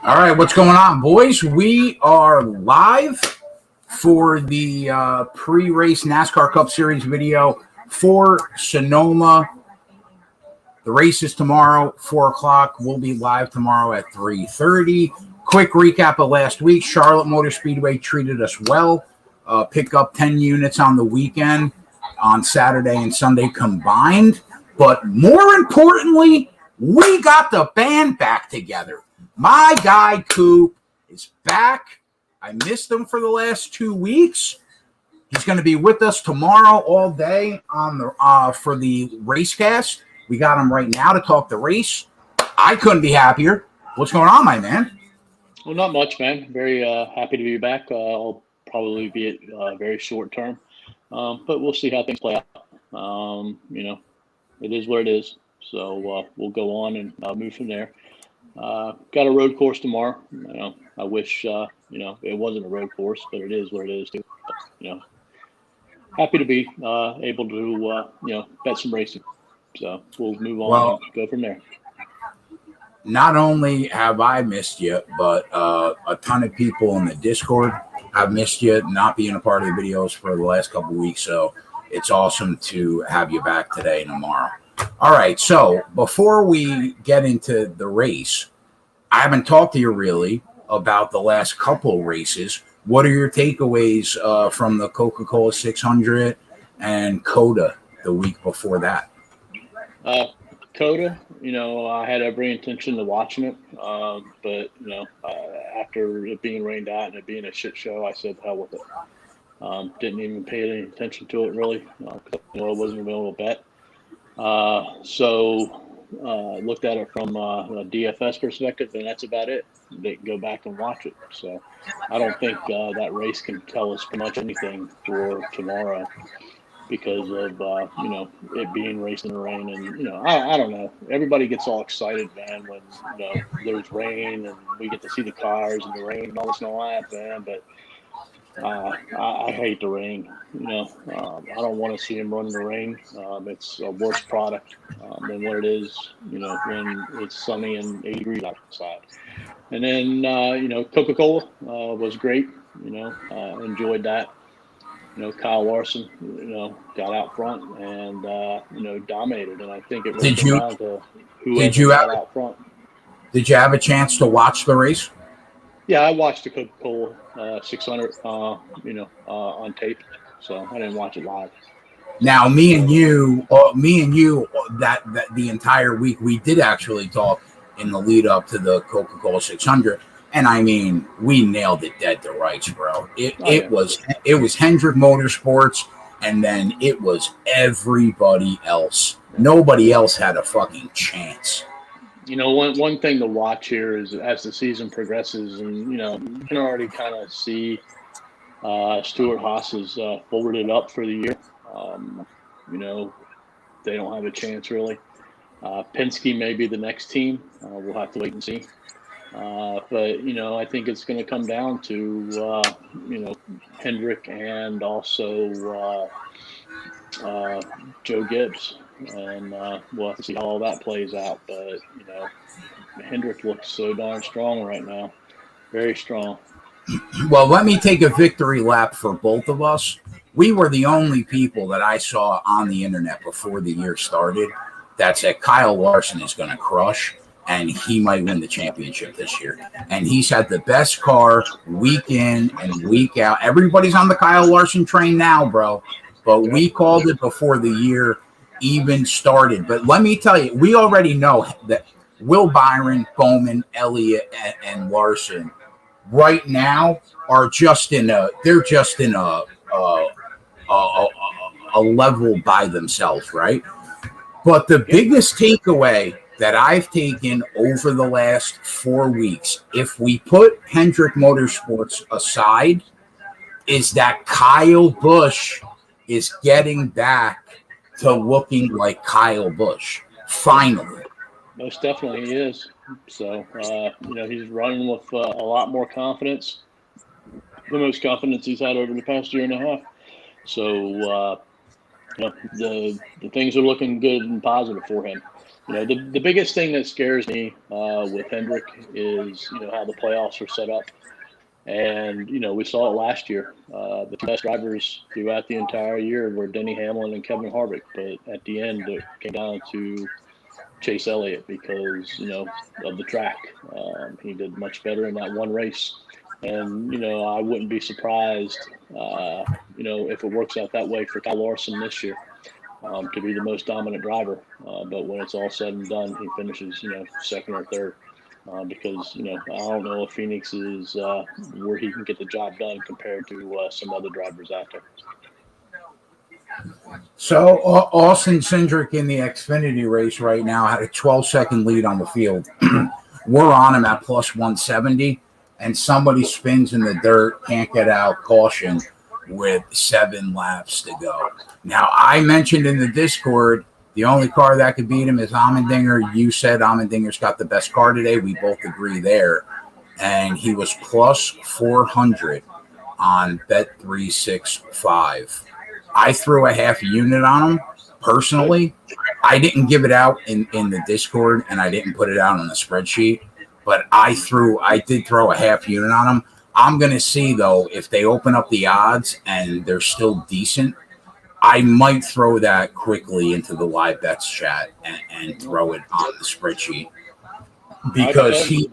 All right, what's going on, boys? We are live for the pre-race NASCAR Cup Series video for Sonoma. The race is tomorrow, 4 o'clock. We'll be live tomorrow at 3:30. Quick recap of last week. Charlotte Motor Speedway treated us well. Pick up 10 units on the weekend, on Saturday and Sunday combined. But more importantly, we got the band back together. My guy Coop is back. I missed him for the last 2 weeks. He's going to be with us tomorrow all day on the for the racecast. We got him right now to talk the race. I couldn't be happier. What's going on, my man? Well, not much, man. Very happy to be back. I'll probably be at very short term, but we'll see how things play out. It is what it is. So we'll go on and move from there. Got a road course tomorrow. I wish it wasn't a road course, but it is what it is too. But, happy to be able to bet some racing. So we'll move on and go from there. Not only have I missed you, but a ton of people in the Discord have missed you, not being a part of the videos for the last couple of weeks. So it's awesome to have you back today and tomorrow. All right, so before we get into the race, I haven't talked to you really about the last couple races. What are your takeaways from the Coca-Cola 600 and COTA the week before that? COTA, I had every intention of watching it, but after it being rained out and it being a shit show, I said, hell with it. Didn't even pay any attention to it really, because I wasn't able to bet. So looked at it from a DFS perspective, and that's about it. They can go back and watch it. So I don't think that race can tell us pretty much anything for tomorrow because of it being raced in the rain. And I don't know. Everybody gets all excited, man, when there's rain and we get to see the cars and the rain and all this and all that, man. But I hate the rain. I don't want to see him run in the rain. It's a worse product than what it is, when it's sunny and 80 degrees outside. And then, Coca-Cola was great. Enjoyed that. Kyle Larson, got out front and, dominated. And I think it really came down to whoever got out front. Did you have a chance to watch the race? Yeah, I watched the Coca-Cola 600, on tape, so I didn't watch it live. Now, me and you, that the entire week, we did actually talk in the lead up to the Coca-Cola 600, and I mean, we nailed it dead to rights, bro. It was Hendrick Motorsports, and then it was everybody else. Nobody else had a fucking chance. One thing to watch here is as the season progresses, and you can already kind of see Stuart Haas is forwarded up for the year. They don't have a chance really. Penske may be the next team. We'll have to wait and see. But I think it's going to come down to Hendrick and also Joe Gibbs. And we'll have to see how all that plays out. But, Hendrick looks so darn strong right now. Very strong. Well, let me take a victory lap for both of us. We were the only people that I saw on the internet before the year started that said Kyle Larson is going to crush and he might win the championship this year. And he's had the best car week in and week out. Everybody's on the Kyle Larson train now, bro. But we called it before the year even started. But let me tell you, we already know that Will Byron, Bowman, Elliott, and Larson right now are just in a level by themselves, right? But the biggest takeaway that I've taken over the last 4 weeks, if we put Hendrick Motorsports aside, is that Kyle Busch is getting back to looking like Kyle Busch, finally. Most definitely he is. So, he's running with a lot more confidence, the most confidence he's had over the past year and a half. So, the things are looking good and positive for him. The biggest thing that scares me with Hendrick is, how the playoffs are set up. And, we saw it last year. The two best drivers throughout the entire year were Denny Hamlin and Kevin Harvick. But at the end, it came down to Chase Elliott because, of the track. He did much better in that one race. And, I wouldn't be surprised, if it works out that way for Kyle Larson this year. To be the most dominant driver. But when it's all said and done, he finishes, second or third. Because, I don't know if Phoenix is where he can get the job done compared to some other drivers out there. So Austin Cindric in the Xfinity race right now had a 12-second lead on the field. We're on him at plus 170, and somebody spins in the dirt, can't get out, caution, with 7 laps to go. Now, I mentioned in the Discord, the only car that could beat him is Allmendinger. You said Allmendinger's got the best car today. We both agree there. And he was plus 400 on Bet365. I threw a half unit on him personally. I didn't give it out in the Discord, and I didn't put it out on the spreadsheet. But I did throw a half unit on him. I'm going to see, though, if they open up the odds and they're still decent, I might throw that quickly into the live bets chat and throw it on the spreadsheet because he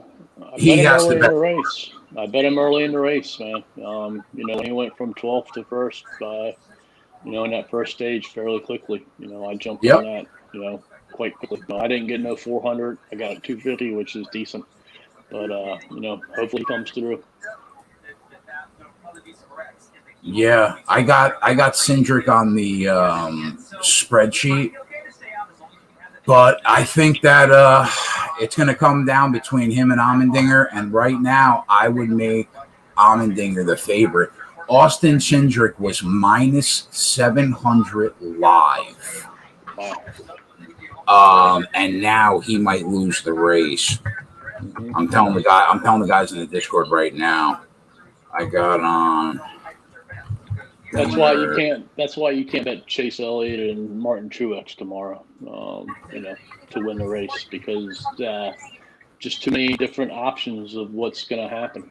has to bet. Race. I bet him early in the race, man. When he went from 12th to first, in that first stage fairly quickly. I jumped on that, quite quickly. I didn't get no 400. I got a 250, which is decent. But, hopefully he comes through. Yeah, I got Cindric on the spreadsheet, but I think that it's going to come down between him and Allmendinger, and right now I would make Allmendinger the favorite. Austin Cindric was minus 700 live, and now he might lose the race. I'm telling the guys in the Discord right now. I got on. That's why you can't bet Chase Elliott and Martin Truex tomorrow. To win the race because just too many different options of what's going to happen.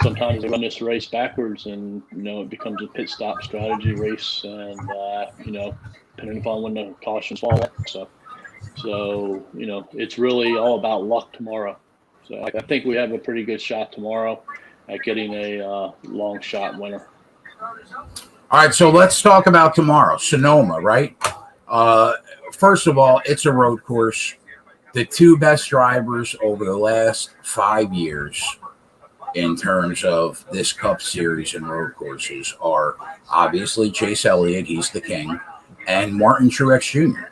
Sometimes they run this race backwards, and it becomes a pit stop strategy race, and depending upon when the cautions fall. So it's really all about luck tomorrow. So I think we have a pretty good shot tomorrow at getting a long shot winner. All right, so let's talk about tomorrow. Sonoma, right? First of all, it's a road course. The two best drivers over the last 5 years in terms of this Cup Series and road courses are obviously Chase Elliott, he's the king, and Martin Truex Jr.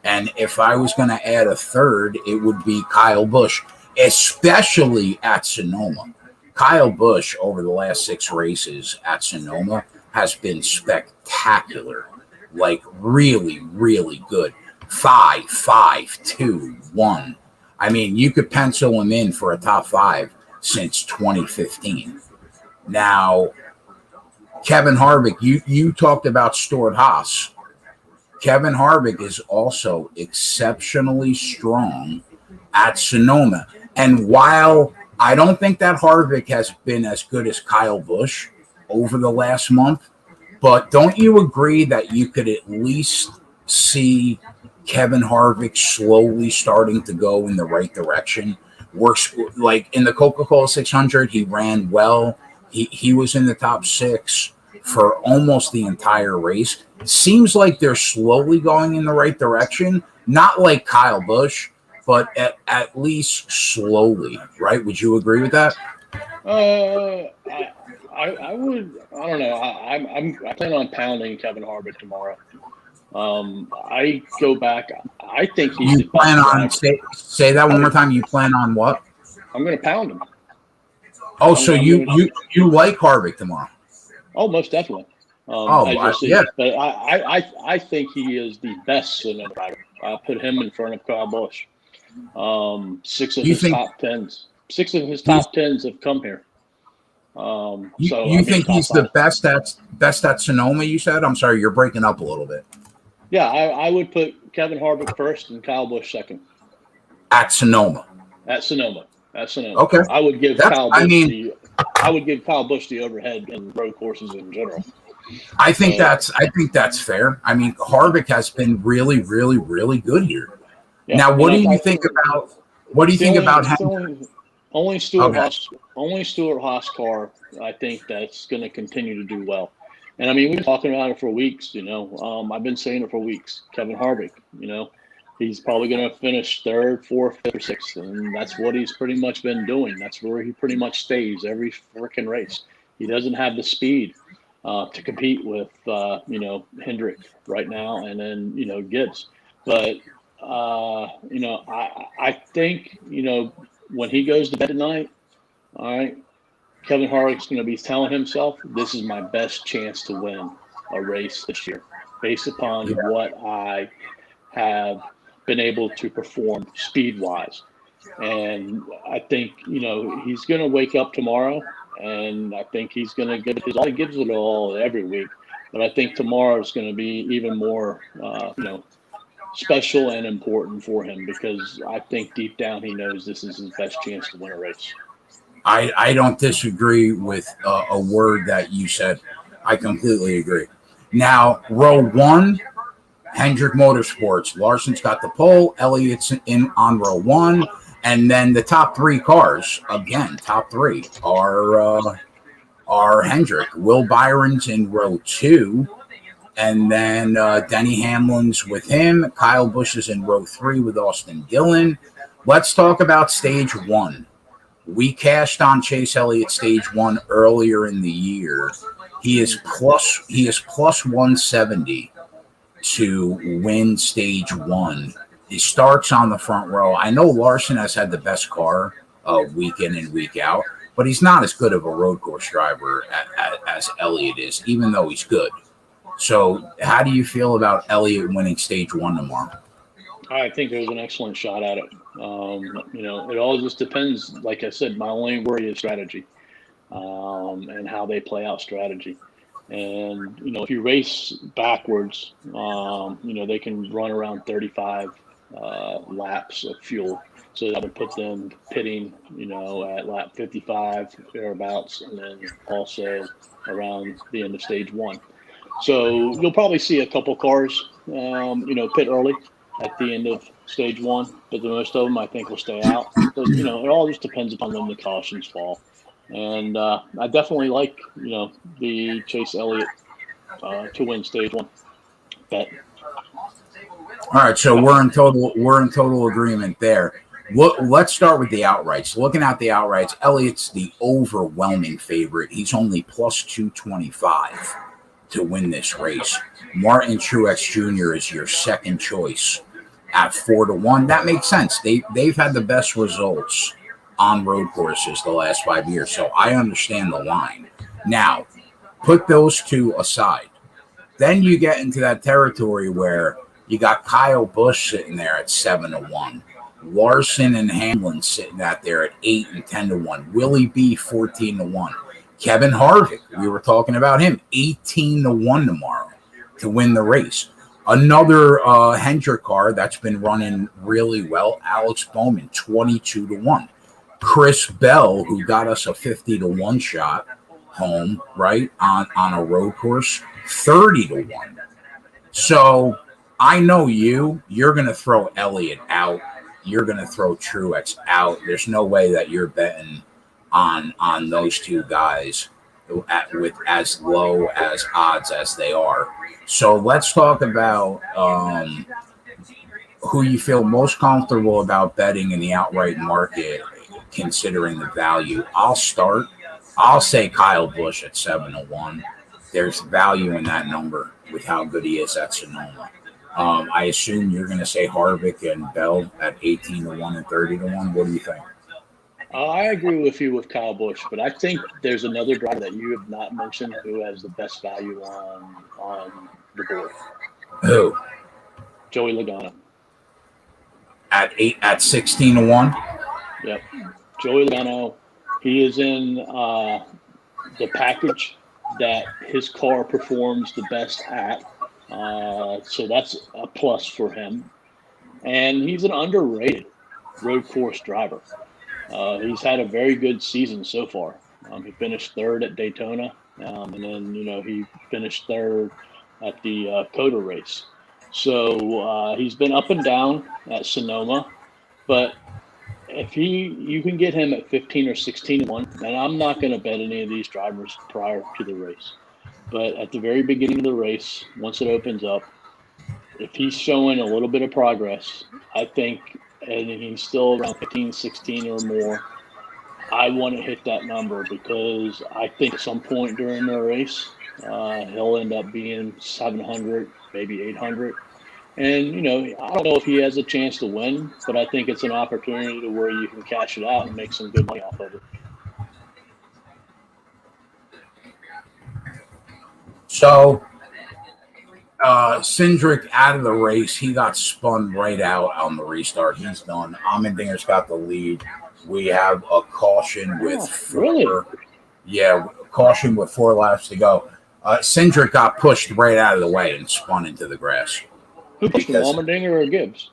And if I was going to add a third, it would be Kyle Busch, especially at Sonoma. Kyle Busch over the last 6 races at Sonoma has been spectacular, like really, really good. 5, 5, 2, 1. I mean, you could pencil him in for a top 5 since 2015. Now, Kevin Harvick, you talked about Stewart-Haas. Kevin Harvick is also exceptionally strong at Sonoma. And while I don't think that Harvick has been as good as Kyle Busch over the last month, but don't you agree that you could at least see Kevin Harvick slowly starting to go in the right direction? Works like in the Coca-Cola 600, he ran well. He was in the top 6 for almost the entire race. Seems like they're slowly going in the right direction. Not like Kyle Busch, but at least slowly, right? Would you agree with that? I would. I don't know. I plan on pounding Kevin Harvick tomorrow. I go back. I think he's. You plan on say that one more time. You plan on what? I'm going to pound him. Oh, so you like Harvick tomorrow? Oh, most definitely. Yeah. But I think he is the best Sonoma driver. I put him in front of Kyle Busch. 6 of his top 10s. 6 of his top 10s have come here. You think he's the best at Sonoma? You said. I'm sorry, you're breaking up a little bit. Yeah, I would put Kevin Harvick first and Kyle Busch second. At Sonoma. At Sonoma. Okay. I would give That's, Kyle I Busch mean, the overhead in road courses in general. I think that's fair. I mean, Harvick has been really, really, really good here. Yeah, Now, what do you think think about Hendrick? only Stewart Haas car, I think that's going to continue to do well. And I mean, we've been talking about it for weeks. I've been saying it for weeks. Kevin Harvick, he's probably going to finish third, fourth, fifth, or sixth, and that's what he's pretty much been doing. That's where he pretty much stays every freaking race. He doesn't have the speed to compete with Hendrick right now, and then Gibbs. But I think when he goes to bed tonight, all right, Kevin Harvick's going to be telling himself, "This is my best chance to win a race this year, based upon what I have been able to perform speed-wise." And I think he's going to wake up tomorrow, and I think he's going to give it his all. He gives it all every week, but I think tomorrow is going to be even more, special and important for him, because I think deep down he knows this is his best chance to win a race. I don't disagree with a word that you said. I completely agree. Now, row one, Hendrick Motorsports. Larson's got the pole. Elliott's in on row one. And then the top three cars, again, top three, are Hendrick. Will Byron's in row two. And then Denny Hamlin's with him. Kyle Busch is in row three with Austin Dillon. Let's talk about stage one. We cashed on Chase Elliott stage one earlier in the year. He is plus 170 to win stage one. He starts on the front row. I know Larson has had the best car week in and week out, but he's not as good of a road course driver as Elliott is, even though he's good. So how do you feel about Elliott winning stage one tomorrow? I think there's an excellent shot at it. It all just depends. Like I said, my only worry is strategy, and how they play out strategy. And, if you race backwards, they can run around 35 laps of fuel. So that would put them pitting, at lap 55 thereabouts, and then also around the end of stage one. So you'll probably see a couple cars, pit early at the end of stage one, but the most of them I think will stay out. But, it all just depends upon when the cautions fall. And I definitely like, the Chase Elliott to win stage one bet. All right, so we're in total agreement there. Let's start with the outrights. Looking at the outrights, Elliott's the overwhelming favorite. He's only plus 225 to win this race. Martin Truex Jr. is your second choice at 4-1. That makes sense. They've had the best results on road courses the last 5 years, so I understand the line. Now, put those two aside. Then you get into that territory where you got Kyle Busch sitting there at 7-1. Larson and Hamlin sitting out there at 8 and 10-1. Willie B 14-1. Kevin Harvick, we were talking about him, 18-1 tomorrow to win the race. Another Hendrick car that's been running really well, Alex Bowman, 22-1. Chris Bell, who got us a 50-1 shot home, right, on a road course, 30-1. So I know you're going to throw Elliott out. You're going to throw Truex out. There's no way that you're betting on those two guys with as low as odds as they are. So let's talk about who you feel most comfortable about betting in the outright market, considering the value. I'll say Kyle Busch at 7-1. There's value in that number with how good he is at Sonoma. I assume you're going to say Harvick and Bell at 18-1 and 30-1. What do you think? I agree with you with Kyle Busch, but I think there's another driver that you have not mentioned who has the best value on the board. Who? Joey Logano. At 16-1? Yep. Joey Logano. He is in the package that his car performs the best at. So that's a plus for him. And he's an underrated road course driver. He's had a very good season so far. He finished third at Daytona, and then he finished third at the Coda race. So he's been up and down at Sonoma, but if you can get him at 15 or 16-1, and I'm not going to bet any of these drivers prior to the race, but at the very beginning of the race, once it opens up, if he's showing a little bit of progress, I think, and he's still around 15, 16 or more, I want to hit that number because I think at some point during the race, he'll end up being 700, maybe 800. And, I don't know if he has a chance to win, but I think it's an opportunity to where you can cash it out and make some good money off of it. So, Cindric out of the race. He got spun right out on the restart. He's done. Allmendinger's got the lead. We have a caution with caution with 4 laps to go. Cindric got pushed right out of the way and spun into the grass. Who pushed him, Allmendinger or Gibbs?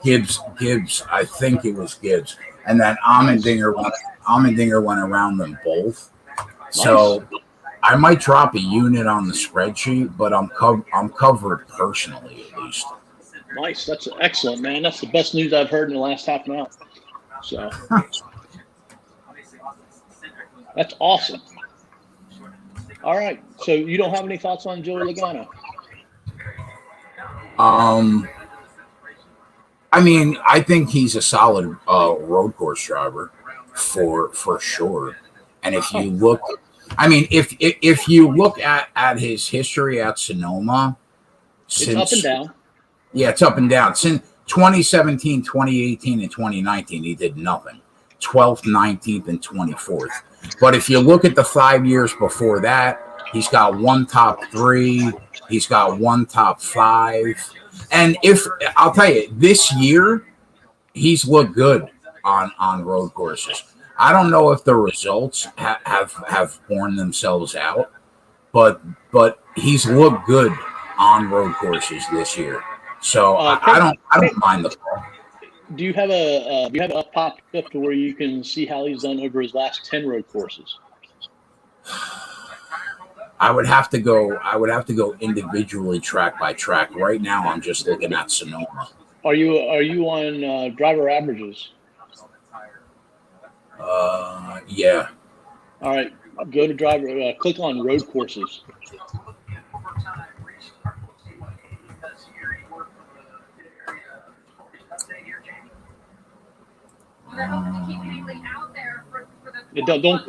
Gibbs. I think it was Gibbs. And then Allmendinger went around them both. Nice. So I might drop a unit on the spreadsheet, but I'm covered personally at least. Nice. That's excellent, man. That's the best news I've heard in the last half an hour. So that's awesome. All right. So you don't have any thoughts on Joey Logano? I mean, I think he's a solid road course driver for sure. And if you look, I mean, if you look at his history at Sonoma, it's up and down. Yeah, it's up and down. Since 2017, 2018, and 2019, he did nothing. 12th, 19th, and 24th. But if you look at the 5 years before that, he's got 1 top 3. He's got 1 top 5. And I'll tell you, this year, he's looked good on road courses. I don't know if the results have borne themselves out, but he's looked good on road courses this year. So I don't mind the call. Do you have a pop up to where you can see how he's done over his last 10 road courses? I would have to go individually track by track. Right now, I'm just looking at Sonoma. Are you on driver averages? Yeah. All right. Go to driver. Click on road courses. Don't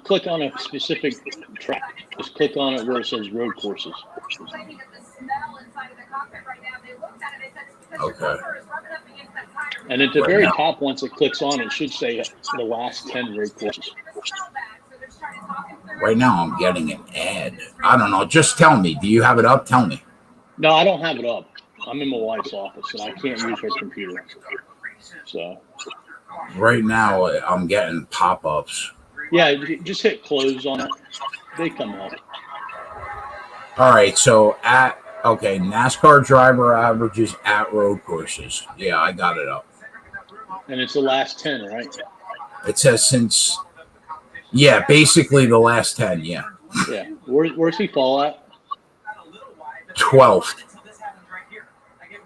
click on a specific track. Just click on it where it says road courses. Okay. And at the very top, once it clicks on, it should say the last 10 road courses. Right now, I'm getting an ad. I don't know. Just tell me. Do you have it up? Tell me. No, I don't have it up. I'm in my wife's office, and I can't use her computer. So. Right now, I'm getting pop-ups. Yeah, just hit close on it. They come up. All right, so NASCAR driver averages at road courses. Yeah, I got it up. And it's the last 10, right? It says basically the last 10, yeah. Yeah. Where's he fall at? 12th.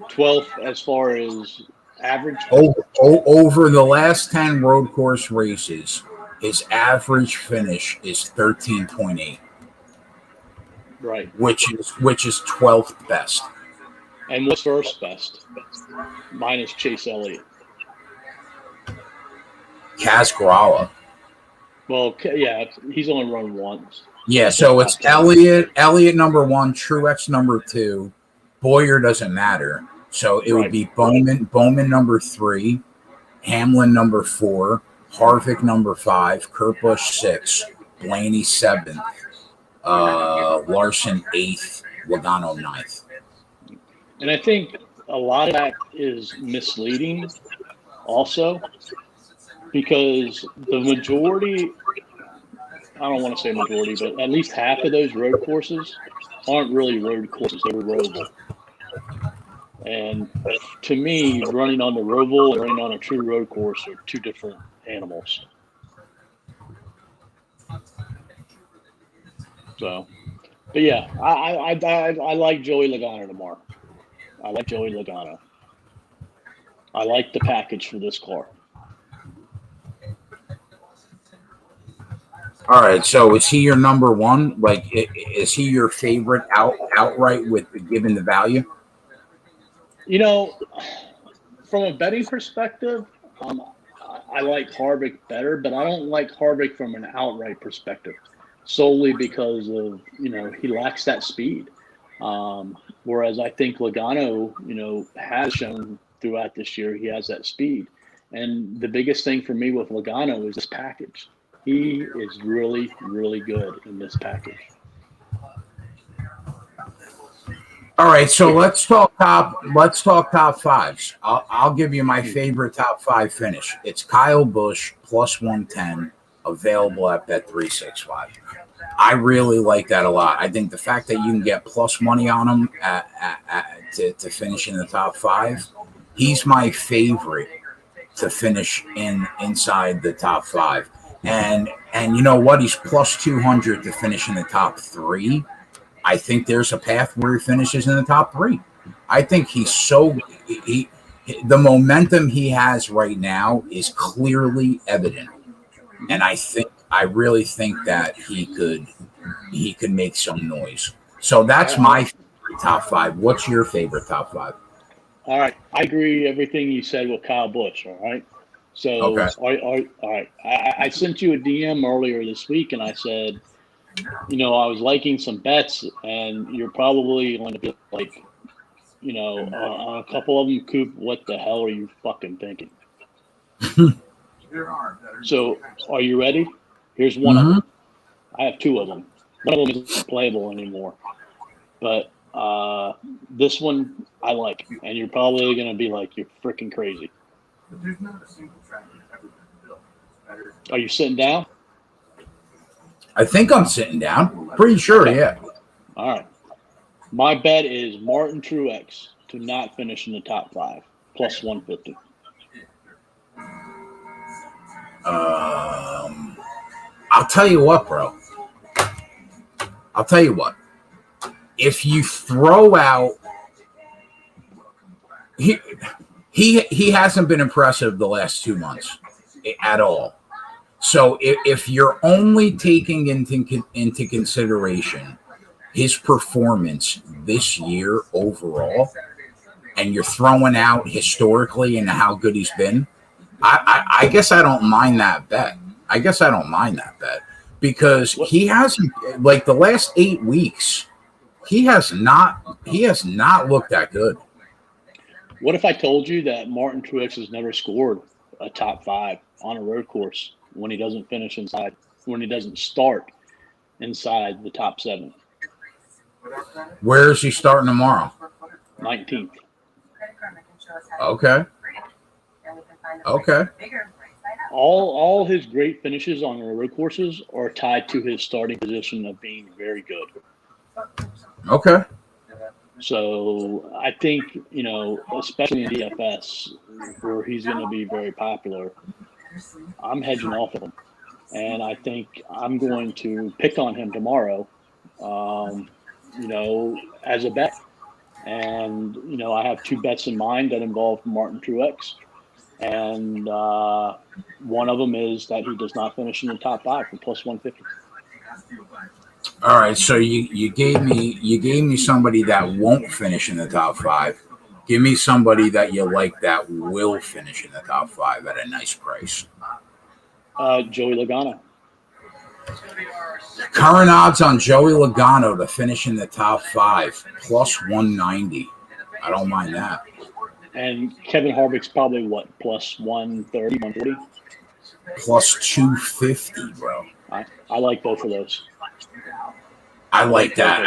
12th as far as average? Over the last 10 road course races, his average finish is 13.8. Right. Which is 12th best. And what's first best? Minus Chase Elliott. Kaz Gralla. Well, yeah, he's only run once. Yeah, so it's Elliott number 1, Truex number 2. Boyer doesn't matter. So it would be Bowman number 3, Hamlin number 4, Harvick number 5, Kurt Busch 6, Blaney 7th, Larson 8th, Logano 9th. And I think a lot of that is misleading also because the majority, I don't want to say majority, but at least half of those road courses aren't really road courses; they're roval. And to me, running on the roval and running on a true road course are two different animals. So, but yeah, I like Joey Logano tomorrow. I like Joey Logano. I like the package for this car. All right, so is he your number one? Like, is he your favorite outright with given the value? You know, from a betting perspective, I like Harvick better, but I don't like Harvick from an outright perspective, solely because of, he lacks that speed. Whereas I think Logano, has shown throughout this year he has that speed. And the biggest thing for me with Logano is this package. He is really, really good in this package. All right, so let's talk top fives. I'll give you my favorite top five finish. It's Kyle Busch plus 110, available at Bet365. I really like that a lot. I think the fact that you can get plus money on him to finish in the top five, he's my favorite to finish inside the top five. And you know what? He's plus 200 to finish in the top three. I think there's a path where he finishes in the top three. I think the momentum he has right now is clearly evident. And I really think that he could make some noise. So that's my favorite top five. What's your favorite top five? All right. I agree everything you said with Kyle Busch, all right? So, okay. All right. I sent you a DM earlier this week, and I said, I was liking some bets, and you're probably going to be like, on a couple of them, Coop, what the hell are you fucking thinking? So, are you ready? Here's one of them. I have two of them. One of them isn't playable anymore. But this one I like, and you're probably going to be like, you're freaking crazy. Are you sitting down? I think I'm sitting down. Pretty sure, okay. Yeah. All right. My bet is Martin Truex to not finish in the top five, plus 150. I'll tell you what, bro. I'll tell you what. If you throw out, he hasn't been impressive the last 2 months at all. So if you're only taking into consideration his performance this year overall, and you're throwing out historically and how good he's been, I guess I don't mind that bet. Because he hasn't, like the last 8 weeks, he has not looked that good. What if I told you that Martin Truex has never scored a top five on a road course when he doesn't finish inside, when he doesn't start inside the top 7? Where is he starting tomorrow? 19th. Okay. All his great finishes on the road courses are tied to his starting position of being very good. Okay. So I think, especially in DFS, where he's going to be very popular, I'm hedging off of him. And I think I'm going to pick on him tomorrow, as a bet. And, I have 2 bets in mind that involve Martin Truex. And one of them is that he does not finish in the top 5 for plus 150. All right, so you gave me somebody that won't finish in the top 5. Give me somebody that you like that will finish in the top 5 at a nice price. Joey Logano. Current odds on Joey Logano to finish in the top 5, plus 190. I don't mind that. And Kevin Harvick's probably what, plus 130, 140? Plus 250, bro. I like both of those. I like that.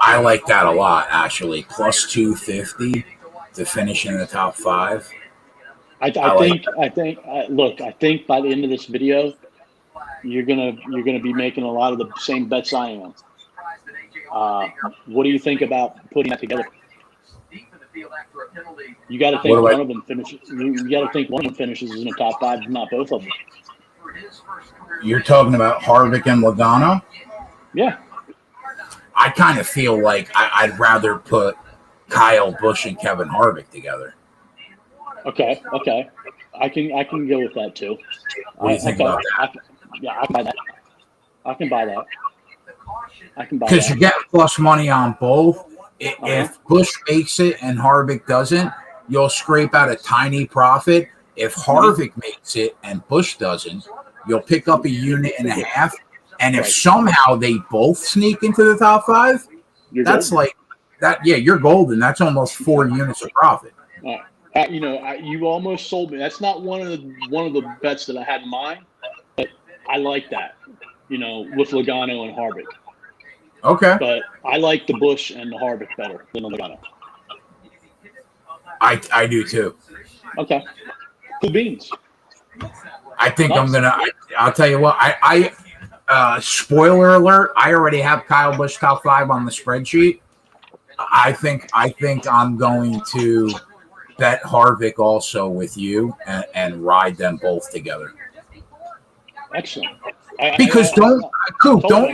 I like that a lot, actually. Plus 250 to finish in the top 5. I think by the end of this video, you're gonna be making a lot of the same bets I am. What do you think about putting that together? You got to think one of them finishes. You got to think one of them finishes in the top 5, not both of them. You're talking about Harvick and Logano? Yeah. I kind of feel like I'd rather put Kyle Busch and Kevin Harvick together. Okay. I can go with that too. What do you think about that? I can buy that. I can buy that. Because you're getting plus money on both. If Busch makes it and Harvick doesn't, you'll scrape out a tiny profit. If Harvick makes it and Busch doesn't, you'll pick up a unit and a half. And if somehow they both sneak into the top 5, that's golden. Like that. Yeah, you're golden. That's almost 4 units of profit. You almost sold me. That's not one of the bets that I had in mind, but I like that. With Logano and Harvick. Okay. But I like the Busch and the Harvick better than the Logano. I do too. Okay. Cool beans. I think I'm gonna. I'll tell you what. Spoiler alert! I already have Kyle Busch top 5 on the spreadsheet. I think I'm going to bet Harvick also with you and ride them both together. Excellent. Because don't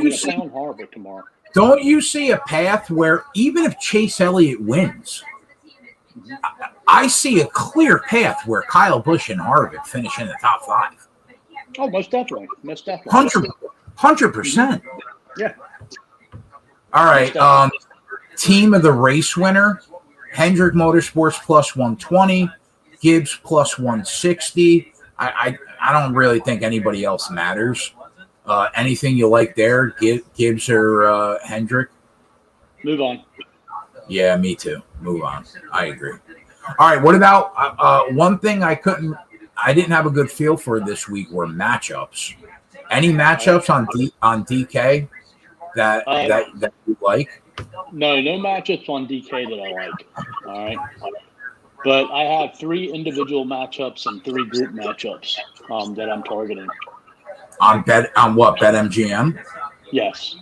you see Harvick tomorrow? Don't you see a path where even if Chase Elliott wins, I see a clear path where Kyle Busch and Harvick finish in the top 5. Oh, most definitely. 100%. Yeah. All right. Team of the race winner: Hendrick Motorsports plus 120, Gibbs plus 160. I don't really think anybody else matters. Anything you like there, Gibbs or Hendrick? Move on. Yeah, me too. Move on. I agree. All right. What about one thing I didn't have a good feel for this week were matchups. Any matchups on DK that you like? No matchups on DK that I like. All right. But I have 3 individual matchups and 3 group matchups that I'm targeting. On what? BetMGM? Yes.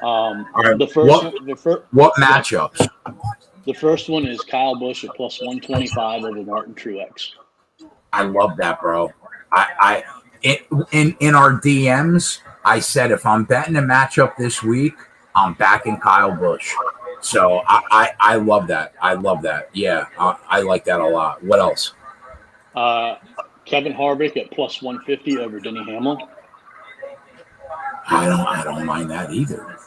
All right. What matchups? The first one is Kyle Busch at plus 125 over Martin Truex. I love that, bro. In our DMs, I said if I'm betting a matchup this week, I'm backing Kyle Busch. So I love that. I love that. Yeah, I like that a lot. What else? Kevin Harvick at plus 150 over Denny Hamlin. I don't mind that either.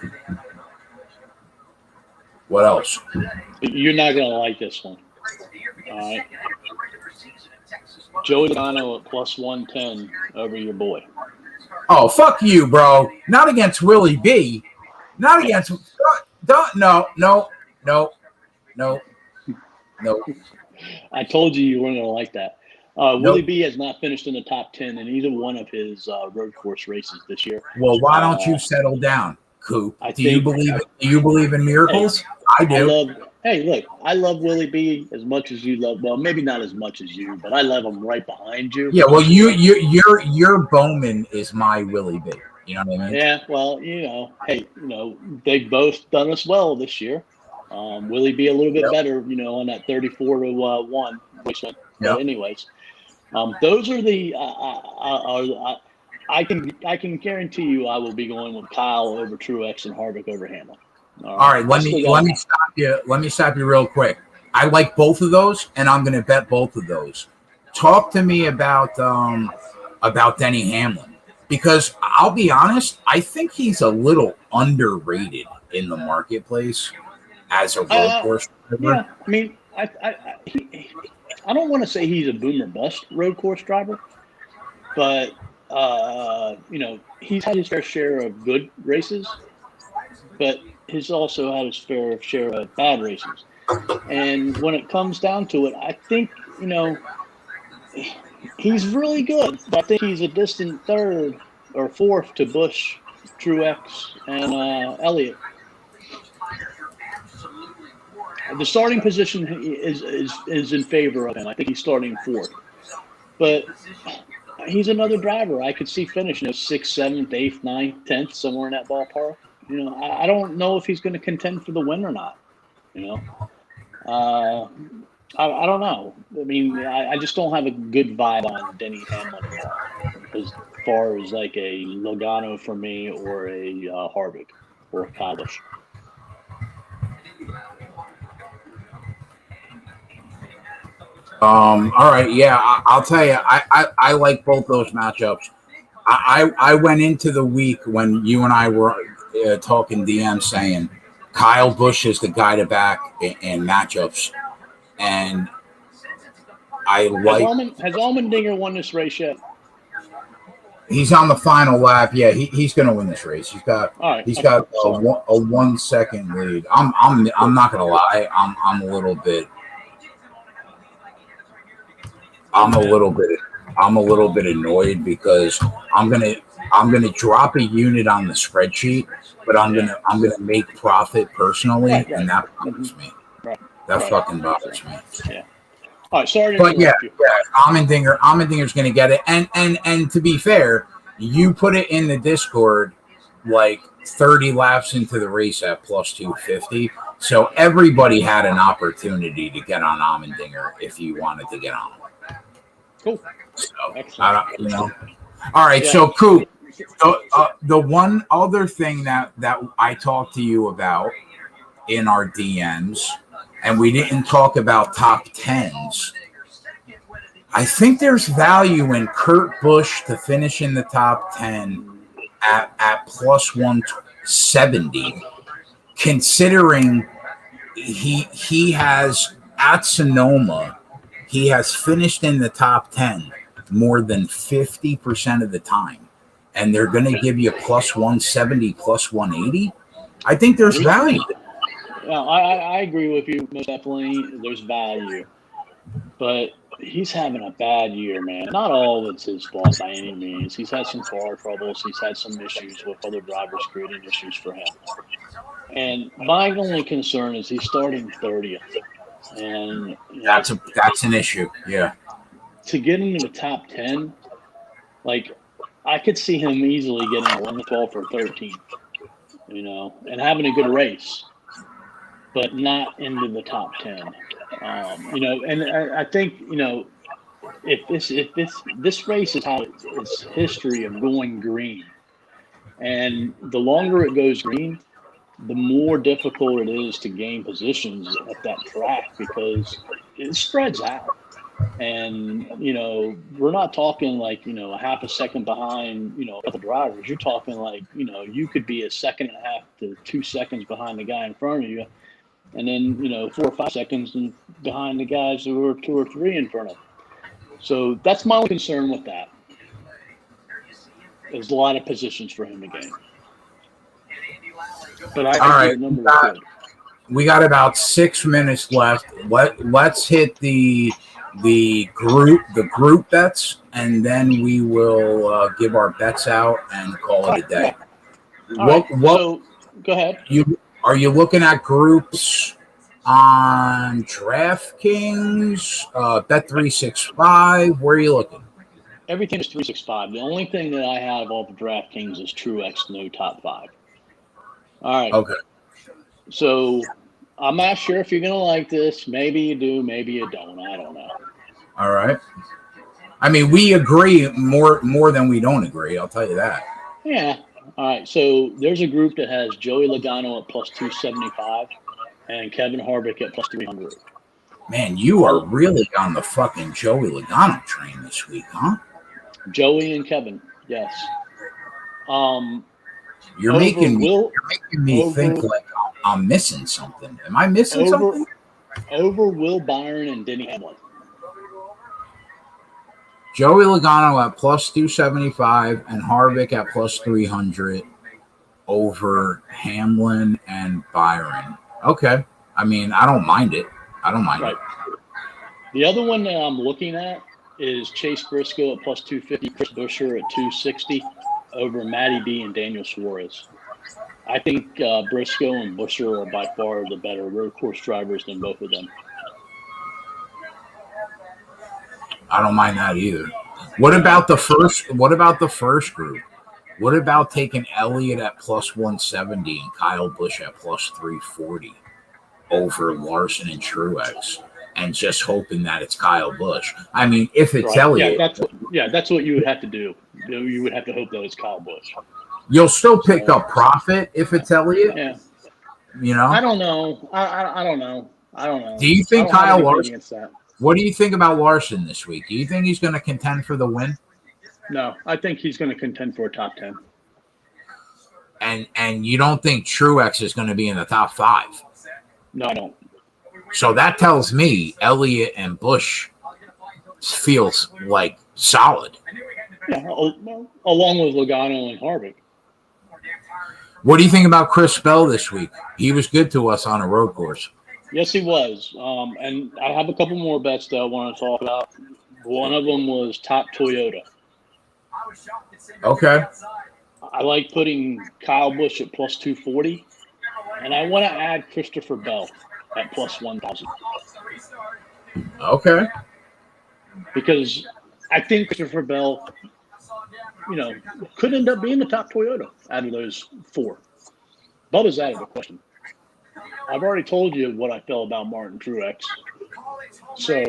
What else? You're not gonna like this one. All right. Joey Logano at plus 110 over your boy. Oh, fuck you, bro. Not against Willie B. Not against. No. I told you weren't gonna like that. Willie B has not finished in the top 10 in either one of his road course races this year. Well, why don't you settle down, Coop? Do you believe in miracles? I do. I love Willie B as much as you love. Well, maybe not as much as you, but I love him right behind you. Yeah. Well, your Bowman is my Willie B. You know what I mean? Yeah. Well, they've both done us well this year. Willie B a little bit better, on that 34-1. Yep. But anyways. Those are the I can guarantee you I will be going with Kyle over Truex and Harvick over Hamlin. All right, let me stop you. Let me stop you real quick. I like both of those, and I'm going to bet both of those. Talk to me about Denny Hamlin, because I'll be honest, I think he's a little underrated in the marketplace as a road course driver. Yeah, I mean, I don't want to say he's a boom or bust road course driver, but he's had his fair share of good races, but he's also had his fair share of bad races. And when it comes down to it, I think he's really good. I think he's a distant third or fourth to Busch, Truex, and Elliott. The starting position is in favor of him. I think he's starting fourth. But he's another driver I could see finishing 6th, 7th, 8th, 9th, 10th, somewhere in that ballpark. I don't know if he's going to contend for the win or not. I don't know. I mean, I just don't have a good vibe on Denny Hamlin as far as like a Logano for me or a Harvick or a Kyle Busch. All right, yeah, I'll tell you, I like both those matchups. I went into the week when you and I were talking DM saying Kyle Busch is the guy to back in matchups, and I like. Has Allmendinger won this race yet? He's on the final lap. Yeah, he's going to win this race. He's got a 1 second lead. I'm not going to lie. I'm a little bit annoyed because I'm gonna drop a unit on the spreadsheet, but I'm gonna make profit personally, and that bothers me. That fucking bothers me. Yeah. All right, sorry. But yeah, Allmendinger's gonna get it, and to be fair, you put it in the Discord like 30 laps into the race at plus 250. So everybody had an opportunity to get on Allmendinger if you wanted to get on. Cool. So, All right, so Coop, the one other thing that I talked to you about in our DMs, and we didn't talk about top 10s. I think there's value in Kurt Busch to finish in the top 10 at plus 170, considering he has at Sonoma. He has finished in the top 10 more than 50% of the time. And they're going to give you plus 170, plus 180. I think there's value. I agree with you. Most definitely, there's value. But he's having a bad year, man. Not all of it's his fault by any means. He's had some car troubles. He's had some issues with other drivers creating issues for him. And my only concern is he's starting 30th. And that's an issue. Yeah. To get into the top 10, like I could see him easily getting 11, 12, or 13, and having a good race, but not into the top 10. And I think if this race is how it's history of going green, and the longer it goes green, the more difficult it is to gain positions at that track because it spreads out. And, we're not talking like, a half a second behind, other drivers. You're talking like, you could be a second and a half to 2 seconds behind the guy in front of you. And then, 4 or 5 seconds behind the guys who are 2 or 3 in front of them. So that's my only concern with that. There's a lot of positions for him to gain. But all right, we got about 6 minutes left. Let's hit the group bets, and then we will give our bets out and call it a day. So go ahead. Are you looking at groups on DraftKings, Bet365? Where are you looking? Everything is 365. The only thing that I have off of DraftKings is Truex, no top 5. All right. Okay. So I'm not sure if you're going to like this. Maybe you do, maybe you don't. I don't know. All right. I mean, we agree more than we don't agree. I'll tell you that. Yeah. All right. So there's a group that has Joey Logano at plus 275 and Kevin Harvick at plus 300. Man, you are really on the fucking Joey Logano train this week, huh? Joey and Kevin, yes. You're making me think like I'm missing something. Am I missing something? Over Will Byron and Denny Hamlin. Joey Logano at plus 275 and Harvick at plus 300 over Hamlin and Byron. Okay. I mean, I don't mind it. It. The other one that I'm looking at is Chase Briscoe at plus 250, Chris Buescher at 260 over Matty B and Daniel Suarez. I think Briscoe and Buescher are by far the better road course drivers than both of them. I don't mind that either. What about the first group? What about taking Elliott at plus 170 and Kyle Busch at plus 340 over Larson and Truex, and just hoping that it's Kyle Busch? I mean, if it's Elliott, that's what you would have to do. You would have to hope that it's Kyle Busch. You'll still pick up profit if it's Elliott. Yeah. You know? I don't know. I don't know. Do you think Kyle Larson? What do you think about Larson this week? Do you think he's going to contend for the win? No, I think he's going to contend for a top 10. And you don't think Truex is going to be in the top 5? No, I don't. So that tells me Elliott and Busch feels like solid. Yeah, along with Logano and Harvick. What do you think about Chris Bell this week? He was good to us on a road course. Yes, he was. And I have a couple more bets that I want to talk about. One of them was top Toyota. Okay. I like putting Kyle Busch at plus 240. And I want to add Christopher Bell at plus 1,000. Okay. Because I think Christopher Bell, could end up being the top Toyota out of those 4. Bubba's out of the question. I've already told you what I feel about Martin Truex. So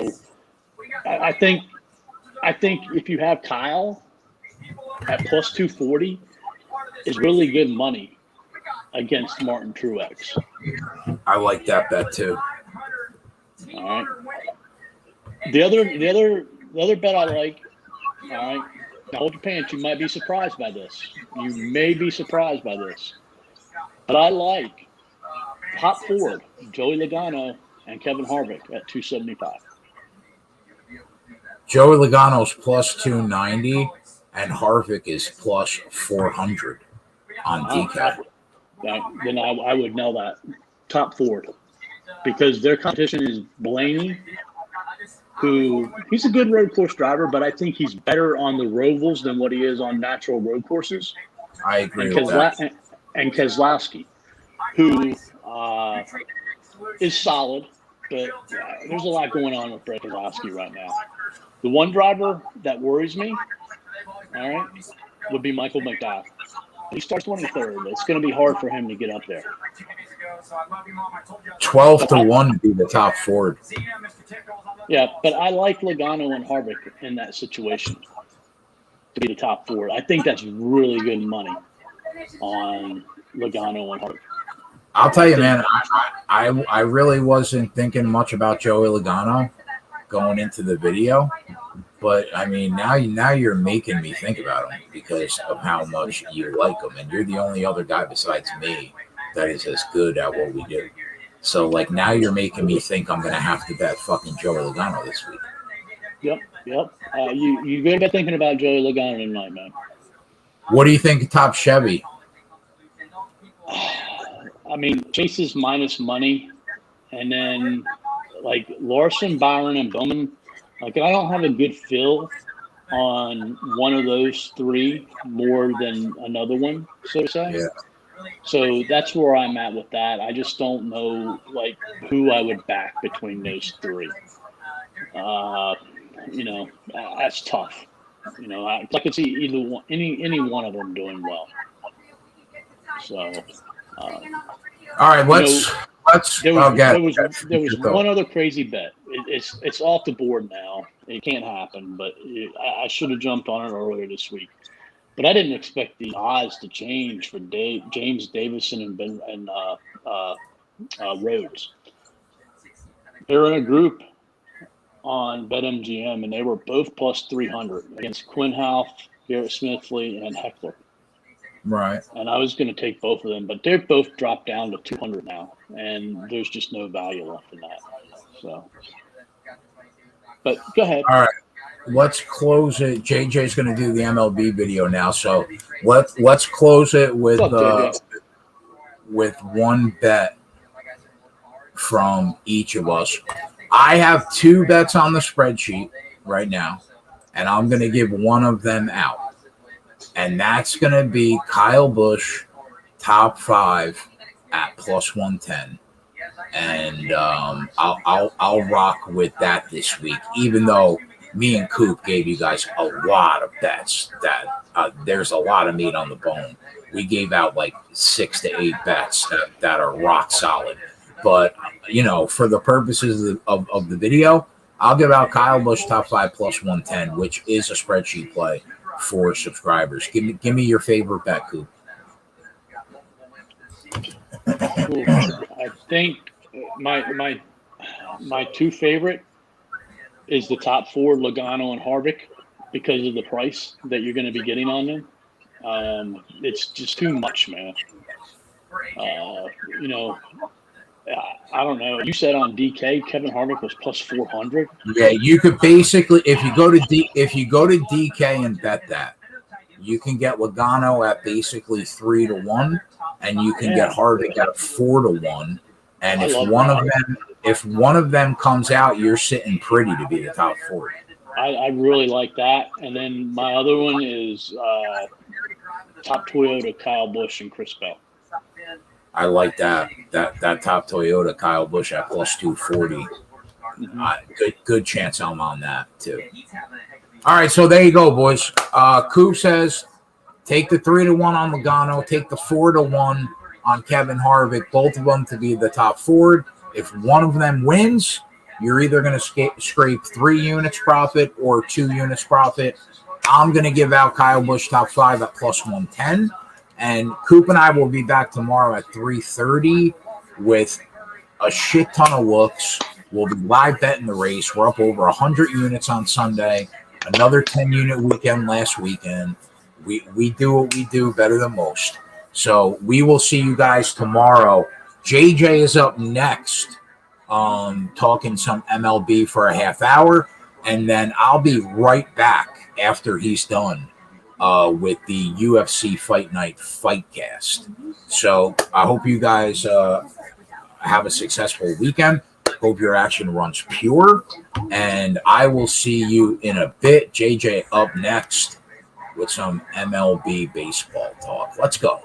I think if you have Kyle at plus 240 is really good money against Martin Truex. I like that bet too. All right. The other bet I like, all right. Now hold your pants. You might be surprised by this. You may be surprised by this. But I like top Ford, Joey Logano and Kevin Harvick at 275. Joey Logano's plus 290 and Harvick is plus 400 on DK. Then I would know that. Top Ford. Because their competition is Blaney, who he's a good road course driver, but I think he's better on the Rovals than what he is on natural road courses. I agree with that. And Keselowski, who is solid, but there's a lot going on with Brett Keselowski right now. The one driver that worries me, all right, would be Michael McDowell. He starts 23rd. It's going to be hard for him to get up there. 12-1 to be the top Ford. Yeah, but I like Logano and Harvick in that situation to be the top Ford. I think that's really good money on Logano and Harvick. I'll tell you, man, I really wasn't thinking much about Joey Logano going into the video. But, I mean, now you're making me think about him because of how much you like him. And you're the only other guy besides me that is as good at what we do. So, like, now you're making me think I'm going to have to bet fucking Joey Logano this week. Yep. You better be thinking about Joey Logano tonight, man. What do you think of top Chevy? I mean, Chase is minus money. And then, like, Larson, Byron, and Bowman – like, I don't have a good feel on one of those 3 more than another one, so to say. Yeah. So that's where I'm at with that. I just don't know, like, who I would back between those 3. That's tough. I could see either one, any one of them doing well. So. All right, let's. There was one other crazy bet. It's off the board now. It can't happen, but I should have jumped on it earlier this week. But I didn't expect the odds to change for James Davison and Rhodes. They were in a group on BetMGM, and they were both plus 300 against Quinn Houff, Garrett Smithley, and Heckler. Right. And I was going to take both of them, but they've both dropped down to 200 now, and there's just no value left in that. So, but go ahead. All right. Let's close it. JJ's going to do the MLB video now, so let's close it with one bet from each of us. I have 2 bets on the spreadsheet right now, and I'm going to give one of them out. And that's going to be Kyle Busch, top 5 at plus 110. And I'll rock with that this week, even though me and Coop gave you guys a lot of bets that there's a lot of meat on the bone. We gave out like 6 to 8 bets that are rock solid. But, for the purposes of the video, I'll give out Kyle Busch top 5 plus 110, which is a spreadsheet play for subscribers. Give me your favorite bet, Coop. Cool. I think my 2 favorite is the top 4, Logano and Harvick, because of the price that you're going to be getting on them. It's just too much, man. I don't know. You said on DK, Kevin Harvick was plus 400. Yeah, you could basically, if you go to DK and bet that, you can get Logano at basically 3-1, and you can get Harvick at 4-1. And if one of them comes out, you're sitting pretty to be the top 4. I really like that. And then my other one is top Toyota, Kyle Busch and Chris Bell. I like that top Toyota, Kyle Busch at plus 240. Good chance I'm on that too. All right, so there you go, boys. Coop says take the 3-1 on Logano, take the 4-1 on Kevin Harvick, both of them to be the top 4. If one of them wins, you're either going to scrape 3 units profit or 2 units profit. I'm going to give out Kyle Busch top 5 at plus 110. And Coop and I will be back tomorrow at 3:30 with a shit ton of looks. We'll be live betting the race. We're up over 100 units on Sunday. Another 10-unit weekend last weekend. We do what we do better than most. So we will see you guys tomorrow. JJ is up next, talking some MLB for a half hour. And then I'll be right back after he's done with the UFC Fight Night Fightcast. So I hope you guys have a successful weekend. Hope your action runs pure. And I will see you in a bit. JJ up next with some MLB baseball talk. Let's go.